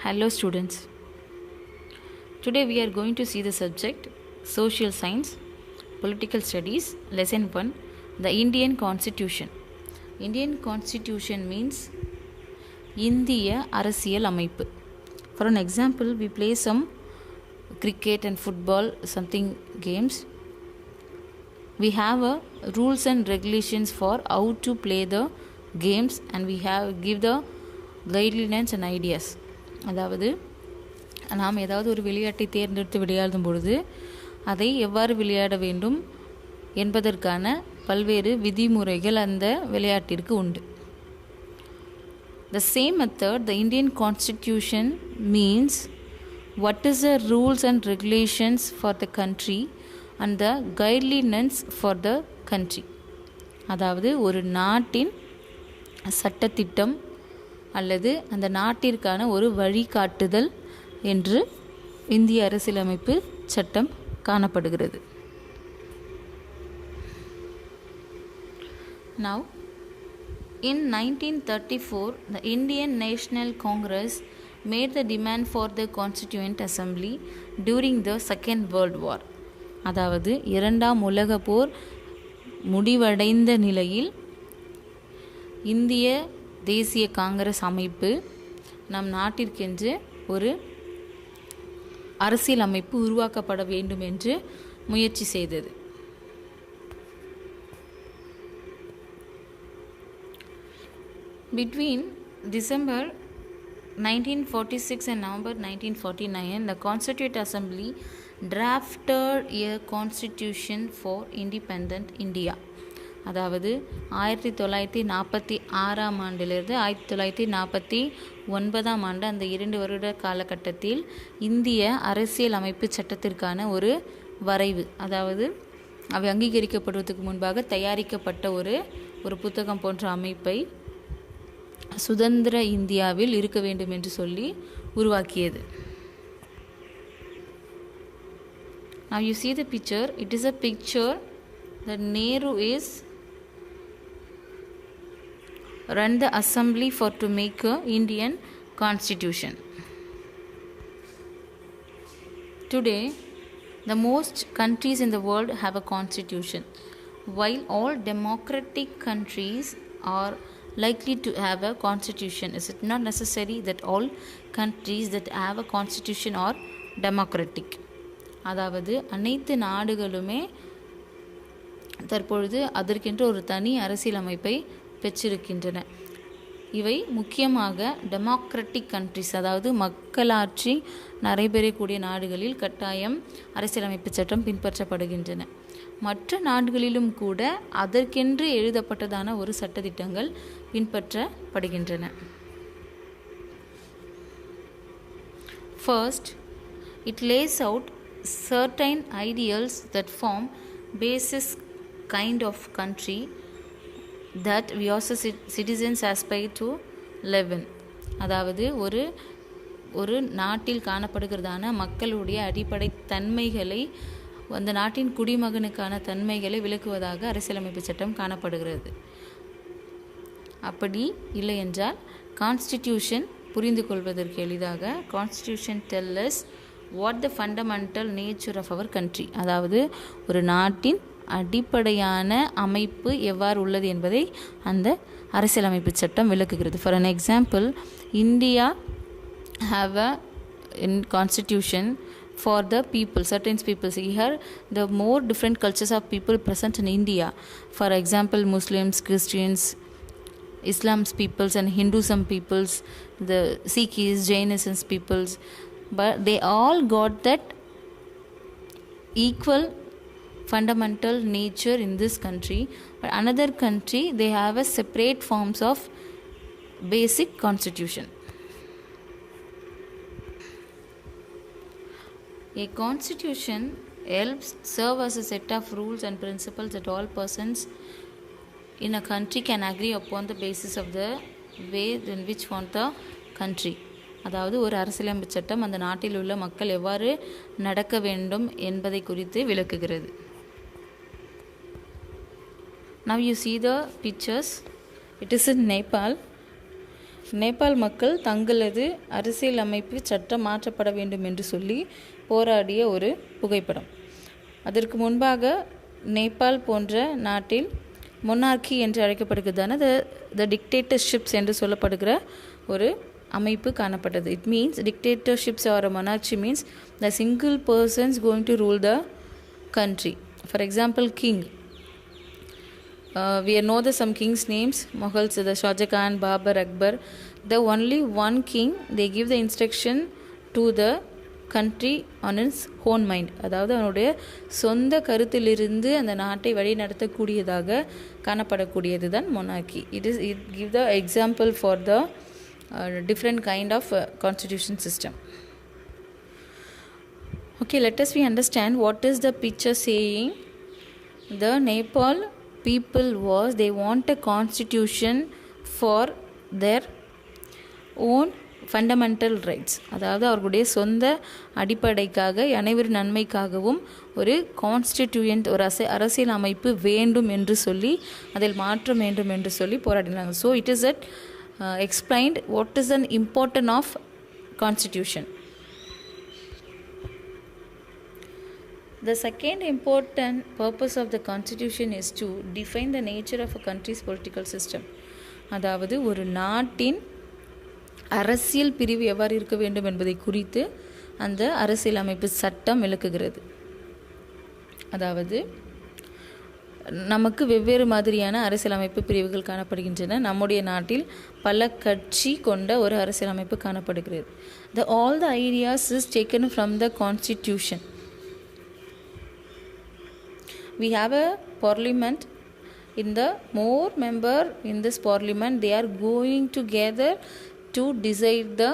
Hello students. Today we are going to see the subject Social Science, Political Studies, Lesson 1, the Indian Constitution. Indian Constitution means இந்திய அரசியல் அமைப்பு. For an example, we play some cricket and football, something games. We have a rules and regulations for how to play the games and we have give the guidelines and ideas. அதாவது நாம் ஏதாவது ஒரு விளையாட்டை தேர்ந்தெடுத்து விளையாடும் பொழுது அதை எவ்வாறு விளையாட வேண்டும் என்பதற்கான பல்வேறு விதிமுறைகள் அந்த விளையாட்டிற்கு உண்டு. The same method, the Indian Constitution means what is the rules and regulations for the country and the guidelines for the country. அதாவது ஒரு நாட்டின் சட்டத்திட்டம் அல்லது அந்த நாட்டிற்கான ஒரு வழிகாட்டுதல் என்று இந்திய அரசியலமைப்பு சட்டம் காணப்படுகிறது. Now, in 1934, the Indian National Congress made the demand for the Constituent Assembly during the Second World War. அதாவது இரண்டாம் உலக போர் முடிவடைந்த நிலையில் இந்திய தேசிய காங்கிரஸ் அமைப்பு நம் நாட்டிற்கென்று ஒரு அரசியல் அமைப்பு உருவாக்கப்பட வேண்டும் என்று முயற்சி செய்தது. Between December 1946 and November 1949, the Constituent Assembly drafted a constitution for independent India. அதாவது 1946ஆம் ஆண்டிலிருந்து 1949ஆம் ஆண்டு அந்த 2 வருட காலகட்டத்தில் இந்திய அரசியல் அமைப்பு சட்டத்திற்கான ஒரு வரைவு, அதாவது அவை அங்கீகரிக்கப்படுவதற்கு முன்பாக தயாரிக்கப்பட்ட ஒரு புத்தகம் போன்ற அமைப்பை சுதந்திர இந்தியாவில் இருக்க வேண்டும் என்று சொல்லி உருவாக்கியது. Now you see the picture. It is a picture that Nehru is run the assembly for to make a Indian constitution. Today, the most countries in the world have a constitution. While all democratic countries are likely to have a constitution, is it not necessary that all countries that have a constitution are democratic? அதாவது அனைத்து நாடுகளுமே தற்பொழுது அதற்கென்று ஒரு தனி அரசியலமைப்பை பெற்றிருக்கின்றன. இவை முக்கியமாக டெமோக்ராட்டிக் கண்ட்ரிஸ், அதாவது மக்களாட்சி நடைபெறக்கூடிய நாடுகளில் கட்டாயம் அரசியலமைப்பு சட்டம் பின்பற்றப்படுகின்றன. மற்ற நாடுகளிலும் கூட அதற்கென்று எழுதப்பட்டதான ஒரு சட்டத்திட்டங்கள் பின்பற்றப்படுகின்றன. First, it lays out certain ideals that form basis kind of country that we also citizens aspire to live in. அதாவது ஒரு நாட்டில் காணப்படுகிறதான மக்களுடைய அடிப்படை தன்மைகளை, அந்த நாட்டின் குடிமகனுக்கான தன்மைகளை விளக்குவதாக அரசியலமைப்பு சட்டம் காணப்படுகிறது. அப்படி இல்லை என்றால் கான்ஸ்டிடியூஷன் புரிந்து கொள்வதற்கு எளிதாக constitution tell us what the fundamental nature of our country, அதாவது ஒரு நாட்டின் அடிப்படையான அமைப்பு எவ்வாறு உள்ளது என்பதை அந்த அரசியலமைப்பு சட்டம் விளக்குகிறது. For an example, India have a constitution for the people, certain peoples. Here the more different cultures of people present in India. For example, Muslims, Christians, Islam's peoples and Hinduism peoples, the Sikhs, Jainism peoples, but they all got that equal fundamental nature in this country. But another country, they have a separate forms of basic constitution. A constitution helps serve as a set of rules and principles that all persons in a country can agree upon the basis of the way in which want the country. அதாவது ஒரு அரசியலமைப்பு சட்டம் அந்த நாட்டில் உள்ள மக்கள் எவ்வாறு நடக்க வேண்டும் என்பதை குறித்து விளக்குகிறது. Now you see the pictures. It is in Nepal. Nepal மக்கள் தங்களது அரசியல் அமைப்பு சட்டம் மாற்றப்பட வேண்டும் என்று சொல்லி போராடிய ஒரு புகைப்படம். அதற்கு முன்பாக நேபாள் போன்ற நாட்டில் மொனார்கி என்று அழைக்கப்படுகிறதான த டிக்டேட்டர்ஷிப்ஸ் என்று சொல்லப்படுகிற ஒரு அமைப்பு காணப்பட்டது. It means dictatorships or monarchy means the single persons going to rule the country. For example, king. We know some kings' names. Mughals, the Shah Jahan, Babur, Akbar. The only one king, they give the instruction to the country on its own mind. அதாவது அவனுடைய சொந்த கருத்திலிருந்து அந்த நாட்டை வழி நடத்தக்கூடியதாக காணப்படக்கூடியது தான் monarchy. It give the example for the different kind of constitution system. Okay, let us we understand what is the picture saying. The Nepal people they want a constitution for their own fundamental rights. அதாவது அவர்களுடைய சொந்த அடிப்படைக்காக அனைவரின் நன்மைக்காகவும் ஒரு constituent ஒரு அரசியல் அமைப்பு வேண்டும் என்று சொல்லி அதில் மாற்றம் வேண்டும் என்று சொல்லி போராடினாங்க. So it is explained what is an importance of constitution. The second important purpose of the constitution is to define the nature of a country's political system. அதாவது ஒரு நாட்டின் அரசியல் பிரிவு எவ்வாறு இருக்க வேண்டும் என்பதை குறித்து அந்த அரசியல் அமைப்பு சட்டம் விளக்குகிறது. அதாவது நமக்கு வெவ்வேறு மாதிரியான அரசியலமைப்பு பிரிவுகள் காணப்படுகின்றன. நம்முடைய நாட்டில் பல கட்சி கொண்ட ஒரு அரசியலமைப்பு காணப்படுகிறது. All the ideas is taken from the constitution. We have a parliament. In the more member in this parliament, they are going together to decide the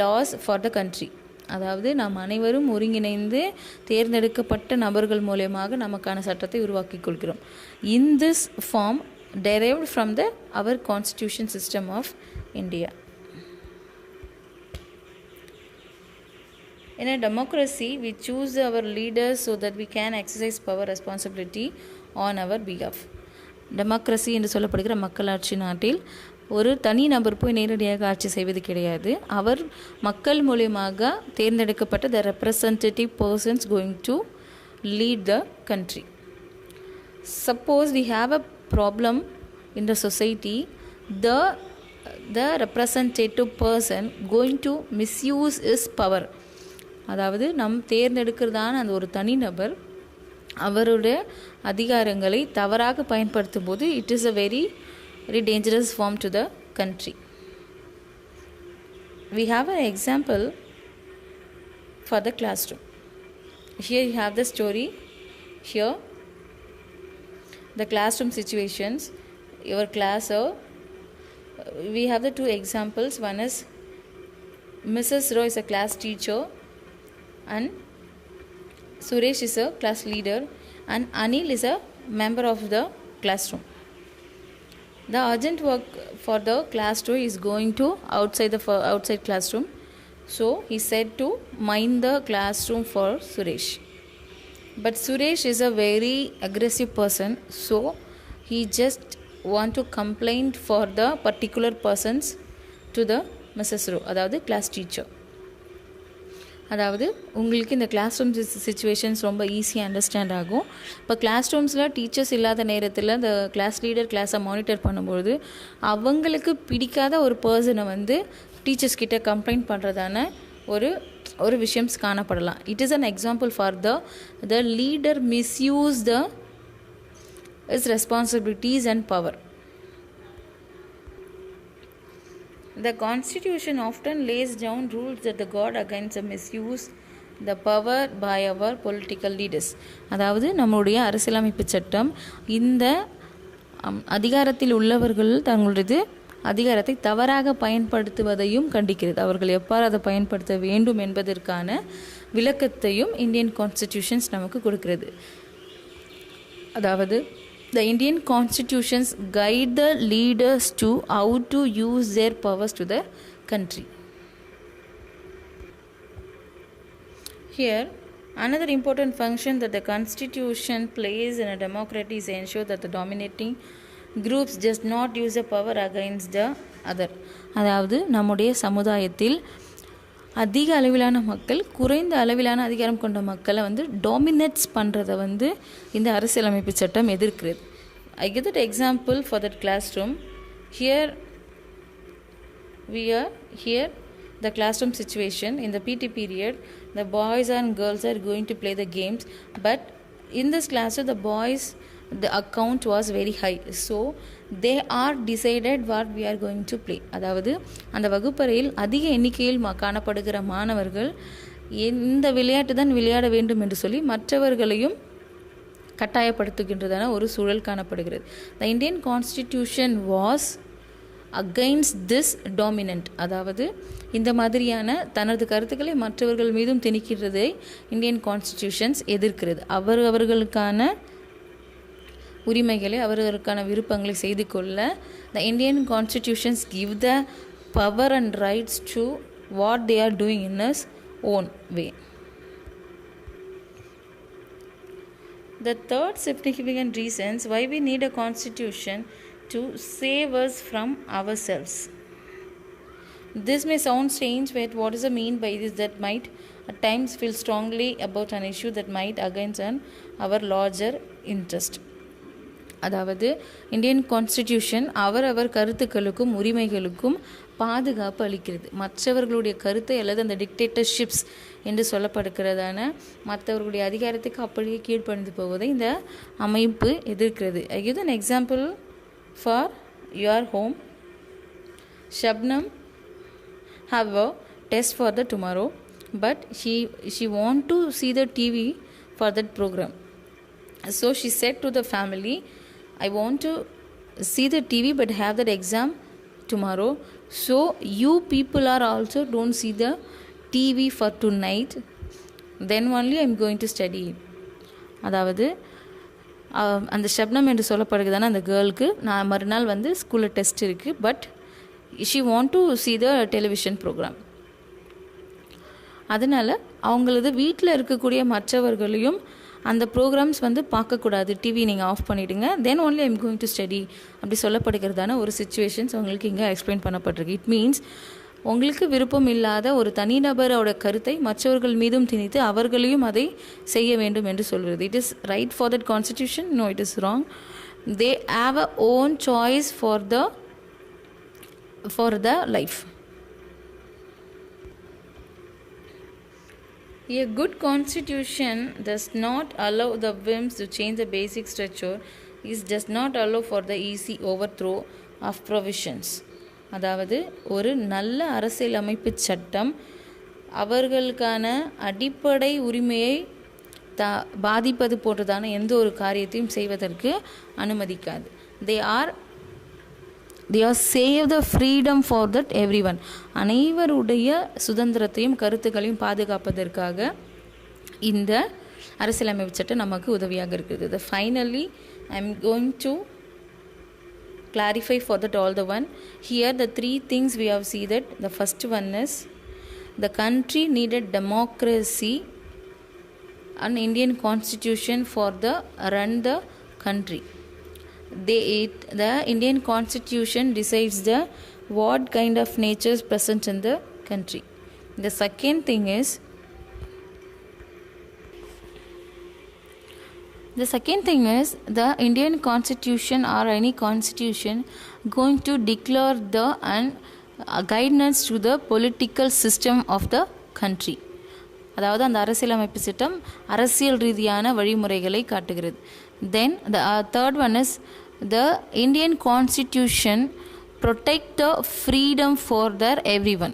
laws for the country. அதாவது நாம் அனைவரும் ஒருங்கிணைந்து தேர்ந்தெடுக்கப்பட்ட நபர்கள் மூலமாக நமக்கான சட்டத்தை உருவாக்கிக் கொள்கிறோம். In this form derived from our constitution system of India. In a democracy, we choose our leaders so that we can exercise power responsibility on our behalf. Democracy என்று சொல்லப்படுகிற மக்களாட்சி நாட்டில் ஒரு தனி நபர் போய் நேரடியாக ஆட்சி செய்வது கிடையாது. அவர் மக்கள் மூலமாக தேர்ந்தெடுக்கப்பட்ட the representative persons going to lead the country. Suppose we have a problem in the society, the representative person going to misuse his power. அதாவது நம் தேர்ந்தெடுக்கிறதான அந்த ஒரு தனிநபர் அவருடைய அதிகாரங்களை தவறாக பயன்படுத்தும் போது it is a very dangerous form to the country. We have an example for the classroom. Here you have the story. Here the classroom situations. Your class, we have the two examples. One is Mrs. Roy is a class teacher and Suresh is a class leader and Anil is a member of the classroom. The urgent work for the class 2 is going to outside classroom. So he said to mind the classroom for Suresh. But Suresh is a very aggressive person, so he just want to complain for the particular persons to the Mrs. Roy, அதாவது class teacher. அதாவது உங்களுக்கு இந்த class room situations ரொம்ப ஈஸியாக understand ஆகும். இப்போ class ரூம்ஸில் teachers இல்லாத நேரத்தில் இந்த கிளாஸ் லீடர் கிளாஸை மானிட்டர் பண்ணும்பொழுது அவங்களுக்கு பிடிக்காத ஒரு பர்சனை டீச்சர்ஸ் கிட்ட கம்ப்ளைண்ட் பண்ணுறதான ஒரு விஷயம் காணப்படலாம். It is an example for the leader misuse his responsibilities and power. The constitution often lays down rules that guard against the misuse the power by our political leaders. அதாவது நம்முடைய அரசியலமைப்பு சட்டம் இந்த அதிகாரத்தில் உள்ளவர்கள் தங்களுடைய அதிகாரத்தை தவறாக பயன்படுத்துவதையும் கண்டிக்கிறது. அவர்கள் எவ்வாறு அதை பயன்படுத்த வேண்டும் என்பதற்கான விளக்கத்தையும் இந்தியன் கான்ஸ்டிடியூஷன்ஸ் நமக்கு கொடுக்கிறது. அதாவது the Indian constitutions guide the leaders to how to use their powers to the country. Here, another important function that the constitution plays in a democracy is ensure that the dominating groups does not use the power against the other. அதாவது நம்முடைய சமுதாயத்தில் அதிக அளவிலான மக்கள் குறைந்த அளவிலான அதிகாரம் கொண்ட மக்களை டாமினேட்ஸ் பண்ணுறதை இந்த அரசியலமைப்பு சட்டம் எதிர்க்கிறது. I give that example for that classroom. Here the classroom situation in the PT period, the boys and girls are going to play the games, but in this classroom the account was very high, so they are decided what we are going to play. அதாவது அந்த வகுப்பறையில் அதிக எண்ணிக்கையில் காணப்படுகிற மாணவர்கள் இந்த விளையாட்டு தான் விளையாட வேண்டும் என்று சொல்லி மற்றவர்களையும் கட்டாயப்படுத்துகின்றதான ஒரு சூழல் காணப்படுகிறது. The Indian Constitution was against this dominant. அதாவது இந்த மாதிரியான தனது கருத்துக்களை மற்றவர்கள் மீதும் திணிக்கிறதை இந்தியன் கான்ஸ்டிடியூஷன்ஸ் எதிர்க்கிறது. அவர்களுக்கான உரிமைகளை அவர்களுக்கான விருப்பங்களை செய்து கொள்ள the Indian constitutions give the power and rights to what they are doing in its own way. The third significant reasons why we need a constitution to save us from ourselves. This may sound strange, but what does it mean by this? That might at times feel strongly about an issue that might against our larger interest. அதாவது Indian constitution அவரவர் கருத்துக்களுக்கும் உரிமைகளுக்கும் பாதுகாப்பு அளிக்கிறது. மற்றவர்களுடைய கருத்தை அல்லது அந்த டிக்டேட்டர்ஷிப்ஸ் என்று சொல்லப்படுகிறதான மற்றவர்களுடைய அதிகாரத்துக்கு அப்படியே கீழ்ப்பணிந்து போவதை இந்த அமைப்பு எதிர்க்கிறது. I give an example for your home. Shabnam have a test for the tomorrow, but she want to see the TV for that program. So she said to the family, I want to see the TV but have that exam tomorrow, so you people are also don't see the TV for tonight, then only I am going to study. அதாவது அந்த ஷப்னம் என்று சொல்லப்படுகிறதான அந்த கேர்ளுக்கு நான் மறுநாள் ஸ்கூலில் test இருக்குது, but she want to see the television program. அதனால் அவங்களது வீட்டில் இருக்கக்கூடிய மற்றவர்களையும் அந்த ப்ரோக்ராம்ஸ் பார்க்கக்கூடாது, டிவி நீங்கள் ஆஃப் பண்ணிவிடுங்க, then only I'm going to study அப்படி சொல்லப்படுகிறதான ஒரு சிச்சுவேஷன்ஸ் உங்களுக்கு இங்கே எக்ஸ்பிளைன் பண்ணப்பட்டிருக்கு. இட் மீன்ஸ் உங்களுக்கு விருப்பம் இல்லாத ஒரு தனிநபரோட கருத்தை மற்றவர்கள் மீதும் திணித்து அவர்களையும் அதை செய்ய வேண்டும் என்று சொல்கிறது. It is right for that constitution? No, it is wrong. They have a own choice for the life. A good constitution does not allow the whims to change the basic structure. It does not allow for the easy overthrow of provisions. அதாவது ஒரு நல்ல அரசியலமைப்பு சட்டம் அவர்களுக்கான அடிப்படை உரிமையை பாதிப்பது போன்றதான எந்த ஒரு காரியத்தையும் செய்வதற்கு அனுமதிக்காது. They are save the freedom for that everyone. அனைவருடைய சுதந்திரத்தையும் கருத்துக்களையும் பாதுகாப்பதற்காக இந்த அரசியலமைப்பு சட்டம் நமக்கு உதவியாக இருக்கிறது. Finally, I am going to clarify for that all the one. Here the three things we have seen that the first one is the country needed democracy and Indian constitution for the run the country. The Indian constitution decides the what kind of nature is present in the country. The second thing is the Indian constitution or any constitution going to declare the guidance to the political system of the country. அதாவது அந்த அரசியலமைப்பு சட்டம் அரசியல் ரீதியான வழிமுறைகளை காட்டுகிறது. Then the third one is the Indian constitution protect the freedom for everyone.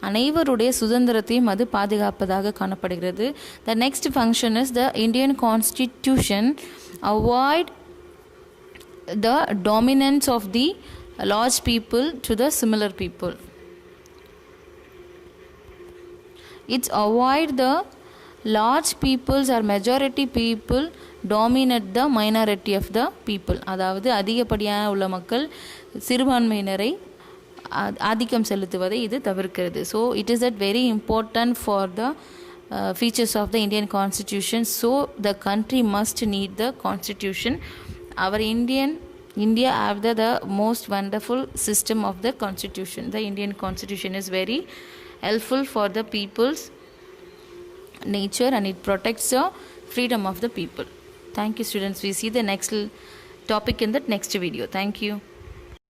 அனைவருடைய சுதந்திரத்தையும் அது பாதுகாப்பதாக காணப்படுகிறது. The next function is the Indian constitution avoid the dominance of the large people to the similar people. It's avoid the large peoples or majority people dominate the minority of the people. அதாவது அதிகப்படியான உள்ள மக்கள் சிறுபான்மையினரை ஆதிக்கம் செலுத்துவதை இது தவிர்க்கிறது. So it is that very important for the features of the Indian constitution. So the country must need the constitution. Our Indian India have the most wonderful system of the constitution. The Indian constitution is very helpful for the people's nature, and it protects the freedom of the people. Thank you, students. We see the next topic in the next video. Thank you.